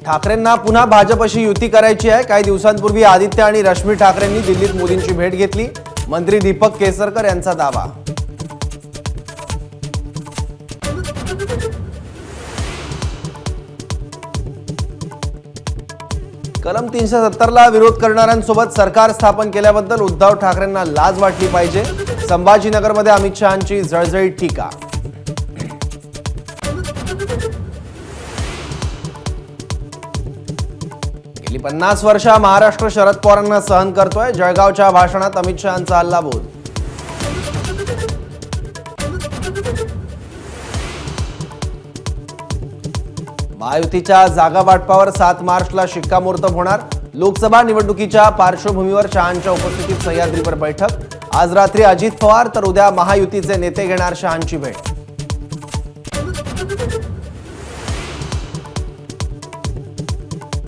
ठाकरेंना पुन्हा भाजपशी युती करायची आहे। काही दिवसांपूर्वी आदित्य आणि रश्मी ठाकरेंनी दिल्लीत मोदींची भेट घेतली। मंत्री दीपक केसरकर यांचा दावा। कलम 370 ला विरोध करणाऱ्यांसोबत सरकार स्थापन केल्याबद्दल उद्धव ठाकरेंना लाज वाटली पाहिजे। संभाजीनगरमध्ये अमित शहांची जळजळीत टीका। गेली 50 वर्ष महाराष्ट्र शरद पवारांना सहन करतोय। जळगावच्या भाषणात अमित शहांचा हल्लाबोल। महायुतीच्या जागा वाटपावर 7 मार्चला शिक्कामोर्तब होणार। लोकसभा निवडणुकीच्या पार्श्वभूमीवर शहांच्या उपस्थितीत सह्याद्रीवर बैठक। आज रात्री अजित पवार तर उद्या महायुतीचे नेते घेणार शहांची भेट।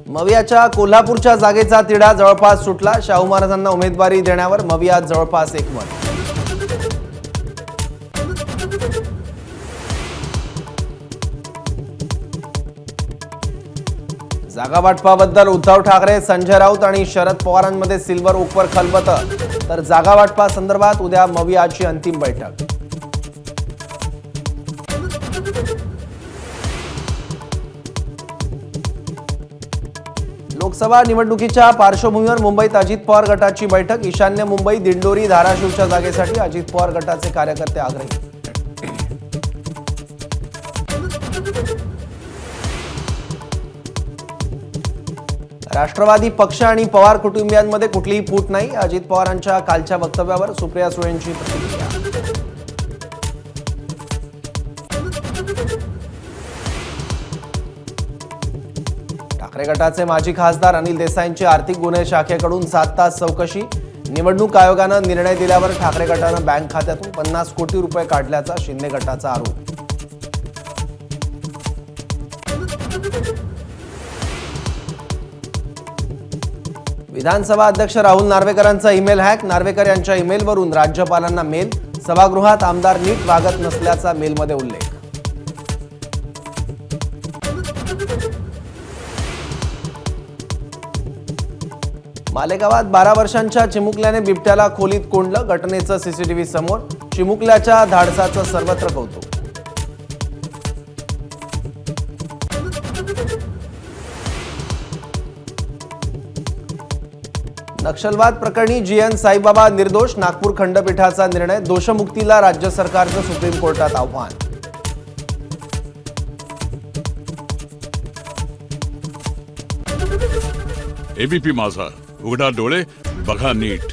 मवियाच्या कोल्हापूरच्या जागेचा तिढा जवळपास सुटला। शाहू महाराजांना उमेदवारी देण्यावर मवियात जवळपास एकमत। जागा वाटपाबद्दल उद्धव ठाकरे, संजय राऊत आणि शरद पवारांमध्ये सिल्वर ओकवर खलबतं। तर जागा वाटपा संदर्भात उद्या मवियाची अंतिम बैठक। लोकसभा निवडणुकीच्या पार्श्वभूमीवर मुंबईत अजित पवार गटाची बैठक। ईशान्य मुंबई, दिंडोरी, धाराशिवच्या जागेसाठी अजित पवार गटाचे कार्यकर्ते आग्रही। राष्ट्रवादी पक्ष आणि पवार कुटुंबियांमध्ये कुठलीही फूट नाही। अजित पवारांच्या कालच्या वक्तव्यावर सुप्रिया सुळेंची प्रतिक्रिया। ठाकरे गटाचे माजी खासदार अनिल देसाईंची आर्थिक गुन्हे शाखेकडून 7 तास चौकशी। निवडणूक आयोगानं निर्णय दिल्यावर ठाकरे गटानं बँक खात्यातून 50 कोटी रुपये काढल्याचा शिंदे गटाचा आरोप। विधानसभा अध्यक्ष राहुल नार्वेकरांचा ईमेल हॅक। नार्वेकर यांच्या ईमेलवरून राज्यपालांना मेल। सभागृहात आमदार नीट वागत नसल्याचा मेलमध्ये उल्लेख। मालेगावात 12 वर्षांच्या चिमुकल्याने बिबट्याला खोलीत कोंडलं। घटनेचं सीसीटीव्ही समोर। चिमुकल्याच्या धाडसाचं सर्वत्र कौतुक। नक्षलवाद प्रकरणी जीएन साईबाबा निर्दोष। नागपूर खंडपीठाचा निर्णय। दोषमुक्तीला राज्य सरकारचं सुप्रीम कोर्टात आव्हान। एबीपी माझा, उघडा डोळे बघा नीट।